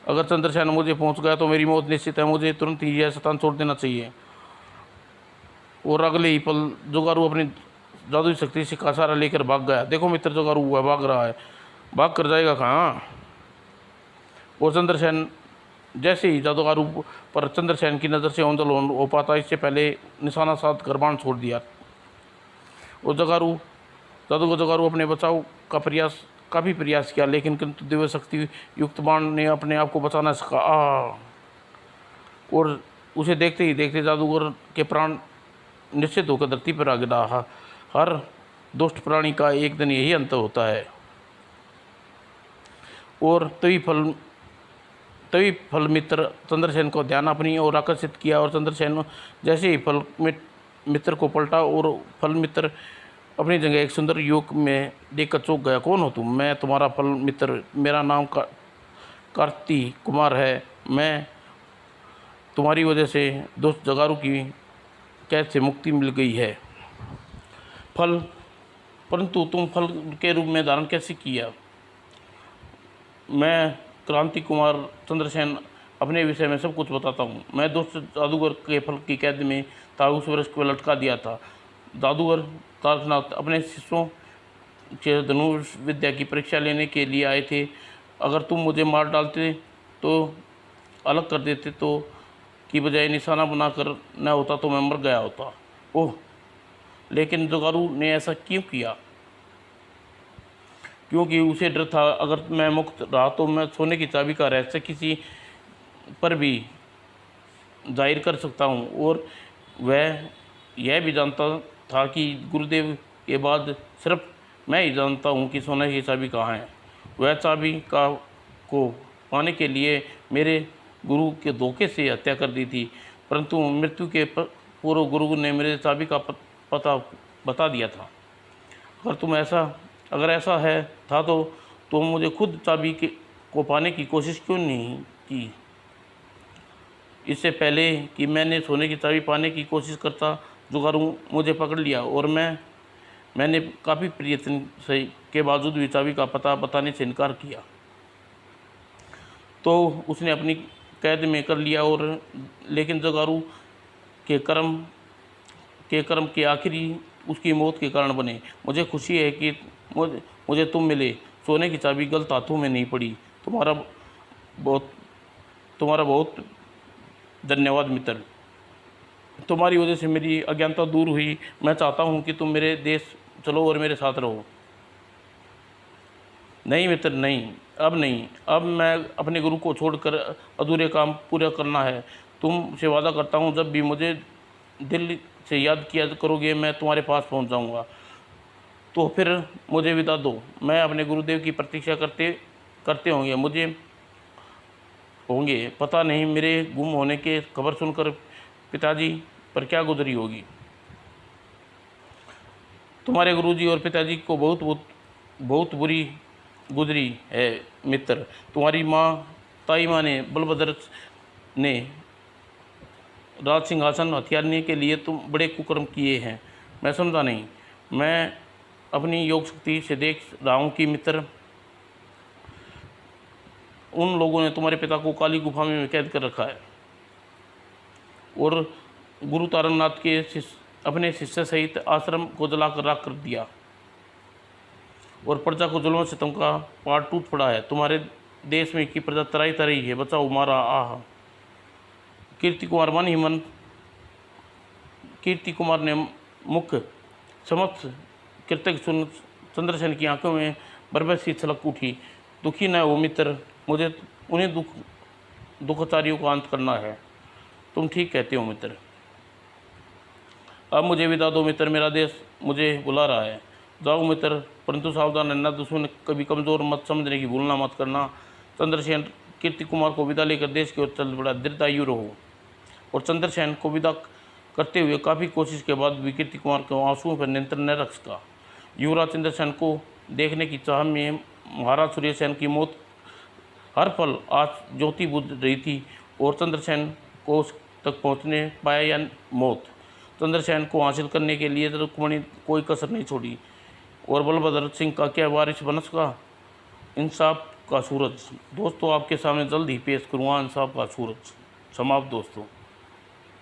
अगर चंद्रसेन मुझे पहुँच गया तो मेरी मौत निश्चित है। मुझे तुरंत ही यह स्थान छोड़ देना चाहिए। और अगले ही पल जोगारू अपनी जादुई शक्ति से का सहारा लेकर भाग गया। देखो मित्र, जोगारू हुआ भाग रहा है, भाग कर जाएगा कहाँ। और चंद्रसेन जैसे ही जादूगारू पर चंद्रसेन की नज़र से ओंधल हो पाता, इससे पहले निशाना साध कर बाण छोड़ दिया। और जादूगर जोगारू अपने बचाव का काफ़ी प्रयास किया, लेकिन किंतु दिव्य शक्ति युक्त बाण ने अपने आप को बचा न सका। और उसे देखते ही देखते जादूगर के प्राण निश्चित होकर धरती पर आ गिरा। हर दुष्ट प्राणी का एक दिन यही अंत होता है। और तभी फल मित्र चंद्रसेन को ध्यान अपनी ओर आकर्षित किया। और चंद्रसेन जैसे ही फल मित्र को पलटा और फल मित्र अपनी जगह एक सुंदर युवक में देखकर चौंक गया। कौन हो तुम? मैं तुम्हारा फल मित्र, मेरा नाम कार्ती कुमार है। मैं तुम्हारी वजह से दुष्ट जगारू की कैद से मुक्ति मिल गई है। परंतु तुम फल के रूप में धारण कैसे किया? मैं क्रांति कुमार चंद्रसेन अपने विषय में सब कुछ बताता हूँ। मैं दुष्ट जादूगर के फल की कैद में था, उस वृक्ष को लटका दिया था। जादूगर तारकनाथ अपने शिष्यों से धनुष विद्या की परीक्षा लेने के लिए आए थे। अगर तुम मुझे मार डालते तो अलग कर देते तो की बजाय निशाना बनाकर न होता तो मैं मर गया होता। ओह, लेकिन जोगारू ने ऐसा क्यों किया? क्योंकि उसे डर था अगर मैं मुक्त रहा तो मैं सोने की चाबी का रहस्य किसी पर भी जाहिर कर सकता हूँ। और वह यह भी जानता था कि गुरुदेव के बाद सिर्फ मैं ही जानता हूँ कि सोने की चाबी कहाँ है। वह चाबी को पाने के लिए मेरे गुरु के धोखे से हत्या कर दी थी, परंतु मृत्यु के पूर्व गुरु ने मेरे चाबी का पता बता दिया था। अगर ऐसा है था तो मुझे खुद चाबी को पाने की कोशिश क्यों नहीं की? इससे पहले कि मैंने सोने की चाबी पाने की कोशिश करता, जोगारू मुझे पकड़ लिया और मैंने काफ़ी प्रयत्न के बावजूद भी चाबी का पता बताने से इनकार किया। तो उसने अपनी कैद में कर लिया। और लेकिन जोगारू के कर्म के आखिरी उसकी मौत के कारण बने। मुझे खुशी है कि मुझे तुम मिले। सोने की चाबी गलत हाथों में नहीं पड़ी। तुम्हारा बहुत धन्यवाद मित्र। तुम्हारी वजह से मेरी अज्ञानता दूर हुई। मैं चाहता हूँ कि तुम मेरे देश चलो और मेरे साथ रहो। नहीं मित्र, नहीं, अब नहीं। अब मैं अपने गुरु को छोड़कर अधूरे काम पूरा करना है। तुमसे वादा करता हूँ, जब भी मुझे दिल से याद किया करोगे मैं तुम्हारे पास पहुँच जाऊँगा। तो फिर मुझे विदा दो। मैं अपने गुरुदेव की प्रतीक्षा करते होंगे। पता नहीं मेरे गुम होने के खबर सुनकर पिताजी पर क्या गुजरी होगी। तुम्हारे गुरुजी और पिताजी को बहुत बुरी गुजरी है मित्र। तुम्हारी ताई माँ ने बलभद्र ने राज सिंहासन हथियारने के लिए तुम बड़े कुकर्म किए हैं। मैं समझा नहीं। मैं अपनी योग शक्ति से देख रहा हूँ कि मित्र, उन लोगों ने तुम्हारे पिता को काली गुफा में कैद कर रखा है। और गुरु तारकनाथ के अपने शिष्य सहित आश्रम को जलाकर राख कर दिया और प्रजा को जुल्म सितम का पहाड़ टूट पड़ा है। तुम्हारे देश में की प्रजा तराई तराई है, बचाओ मारा आह। कीर्ति कुमार ने मुख समस्त कृतज्ञ सुन चंद्रसेन की आंखों में बरबस सी छलक उठी। दुखी न हो मित्र, मुझे उन्हें दुखाचारियों का अंत करना है। तुम ठीक कहते हो मित्र, अब मुझे विदा दो मित्र, मेरा देश मुझे बुला रहा है। जाओ मित्र, परंतु सावधान रहना, दुश्मन कभी कमज़ोर मत समझने की भूलना मत करना। चंद्रसेन कीर्ति कुमार को विदा लेकर देश की ओर चल पड़ा। दीर्घायु रहो। और चंद्रसेन को विदा करते हुए काफ़ी कोशिश के बाद भी कीर्ति कुमार को आंसुओं पर नियंत्रण न रख सका। युवराज चंद्रसेन को देखने की चाह में महाराज सूर्यसेन की मौत हर पल आज ज्योति बुझ रही थी और चंद्रसेन को उस तक पहुंचने पाया या मौत। चंद्रसेन को हासिल करने के लिए रुक्मिणी कोई कसर नहीं छोड़ी और बलभद्र सिंह का क्या वारिस बन सका। इंसाफ का सूरज दोस्तों आपके सामने जल्द ही पेश करूँगा। इंसाफ का सूरज समाप्त दोस्तों।